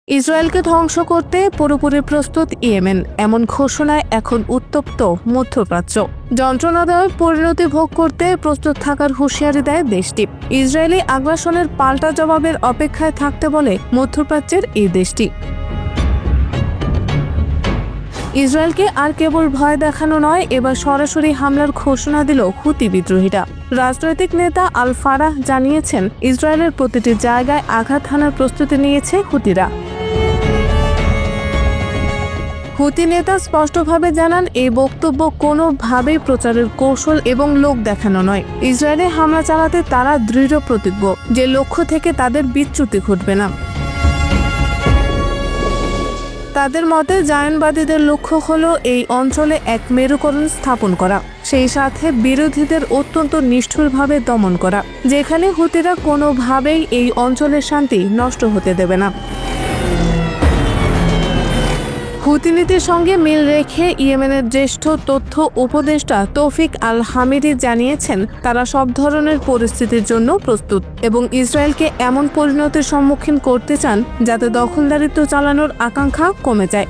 ইসরায়েলকে ধ্বংস করতে পুরোপুরি প্রস্তুত ইয়েমেন, এমন ঘোষণায় এখন উত্তপ্ত মধ্যপ্রাচ্য। যন্ত্রণাদায়ক পরিণতি ভোগ করতে প্রস্তুত থাকার হুঁশিয়ারি দেয় দেশটি। ইসরায়েলি আগ্রাসনের পাল্টা জবাবের অপেক্ষায় থাকতে বলে মধ্যপ্রাচ্যের এই দেশটি। ইসরায়েলকে আর কেবল ভয় দেখানো নয়, এবার সরাসরি হামলার ঘোষণা দিল হুতি বিদ্রোহীরা। রাজনৈতিক নেতা আল ফারাহ জানিয়েছেন, ইসরায়েলের প্রতিটি জায়গায় আঘাত হানার প্রস্তুতি নিয়েছে হুতিরা। হুতি নেতা স্পষ্টভাবে জানান, এই বক্তব্য কোনোভাবেই প্রচারের কৌশল এবং লোক দেখানো নয়। ইসরায়েলে হামলা চালাতে তারা দৃঢ় প্রতিজ্ঞ যে লক্ষ্য থেকে তাদের বিচ্যুতি ঘটবে না। তাদের মতে জায়নবাদীদের লক্ষ্য হলো এই অঞ্চলে এক মেরুকরণ স্থাপন করা, সেই সাথে বিরোধীদের অত্যন্ত নিষ্ঠুরভাবে দমন করা, যেখানে হুতিরা কোনোভাবেই এই অঞ্চলের শান্তি নষ্ট হতে দেবে না। হুতি নীতির সঙ্গে মিল রেখে ইয়েমেনের জ্যেষ্ঠ তথ্য উপদেষ্টা তৌফিক আল হামিদি জানিয়েছেন, তারা সব ধরনের পরিস্থিতির জন্য প্রস্তুত এবং ইসরায়েলকে এমন পরিণতির সম্মুখীন করতে চান যাতে দখলদারিত্ব চালানোর আকাঙ্ক্ষা কমে যায়।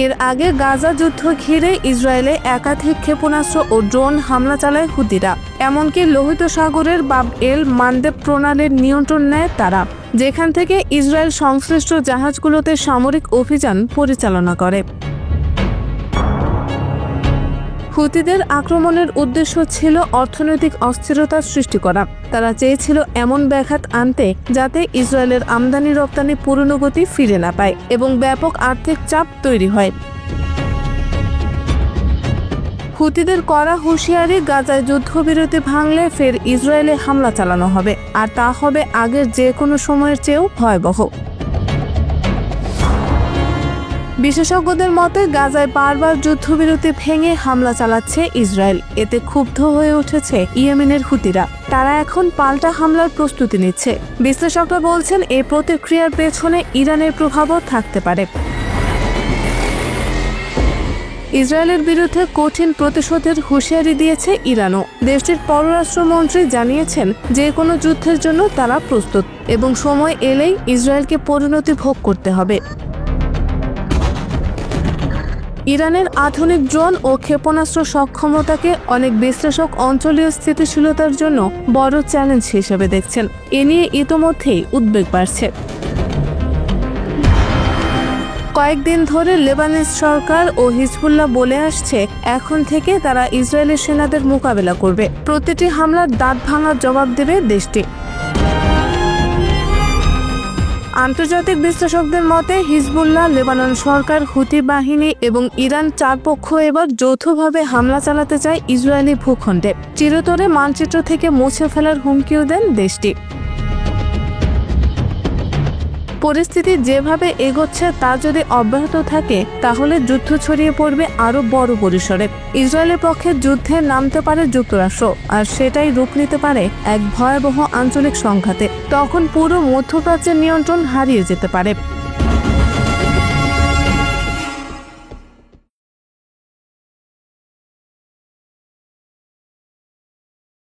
এর আগে গাজা যুদ্ধ ঘিরে ইসরায়েলে একাধিক ক্ষেপণাস্ত্র ও ড্রোন হামলা চালায় হুতিরা। এমনকি লোহিত সাগরের বাব এল মানদেব প্রণালীর নিয়ন্ত্রণ নেয় তারা, যেখান থেকে ইসরায়েল সংশ্লিষ্ট জাহাজগুলোতে সামরিক অভিযান পরিচালনা করে। হুতিদের আক্রমণের উদ্দেশ্য ছিল অর্থনৈতিক অস্থিরতা সৃষ্টি করা। তারা চেয়েছিল এমন ব্যাঘাত আনতে যাতে ইসরায়েলের আমদানি রপ্তানি পুরনো গতি ফিরে না পায় এবং ব্যাপক আর্থিক চাপ তৈরি হয়। হুতিদের করা হুঁশিয়ারি, গাজায় যুদ্ধবিরতি ভাঙলে ফের ইসরায়েলে হামলা চালানো হবে, আর তা হবে আগের যে কোনো সময়ের চেয়েও ভয়াবহ। বিশেষজ্ঞদের মতে, গাজায় বারবার যুদ্ধবিরতি ভেঙে হামলা চালাচ্ছে ইসরায়েল। এতে ক্ষুব্ধ হয়ে উঠেছে ইয়েমেনের হুতিরা। তারা এখন পাল্টা হামলার প্রস্তুতি নিচ্ছে। বিশ্লেষকরা বলছেন, এই প্রতিক্রিয়ার পেছনে ইরানের প্রভাবও থাকতে পারে। ইসরায়েলের বিরুদ্ধে কঠিন প্রতিশোধের হুঁশিয়ারি দিয়েছে ইরানও। দেশটির পররাষ্ট্রমন্ত্রী জানিয়েছেন, যে কোনো যুদ্ধের জন্য তারা প্রস্তুত এবং সময় এলেই ইসরায়েলকে পরিণতি ভোগ করতে হবে। ইরানের আধুনিক ড্রোন ও ক্ষেপণাস্ত্র সক্ষমতাকে অনেক বিশ্লেষক অঞ্চলীয় স্থিতিশীলতার জন্য বড় চ্যালেঞ্জ হিসেবে দেখছেন। এ নিয়ে ইতোমধ্যেই উদ্বেগ বাড়ছে। কয়েকদিন ধরে লেবানন সরকার ও হিজবুল্লাহ বলে আসছে, এখন থেকে তারা ইসরায়েলের সেনাদের মোকাবেলা করবে। প্রতিটি হামলার দাঁত ভাঙার জবাব দেবে দেশটি। আন্তর্জাতিক বিশ্লেষকদের মতে, হিজবুল্লাহ, লেবানন সরকার, হুতি বাহিনী এবং ইরান চার পক্ষ এবার যৌথভাবে হামলা চালাতে চায় ইসরায়েলি ভূখণ্ডে। চিরতরে মানচিত্র থেকে মুছে ফেলার হুমকিও দেন দেশটি। পরিস্থিতি যেভাবে এগোচ্ছে তা যদি অব্যাহত থাকে, তাহলে যুদ্ধ ছড়িয়ে পড়বে আরও বড় পরিসরে। ইসরায়েলের পক্ষে যুদ্ধে নামতে পারে যুক্তরাষ্ট্র, আর সেটাই রূপ নিতে পারে এক ভয়াবহ আঞ্চলিক সংঘাতে। তখন পুরো মধ্যপ্রাচ্যের নিয়ন্ত্রণ হারিয়ে যেতে পারে।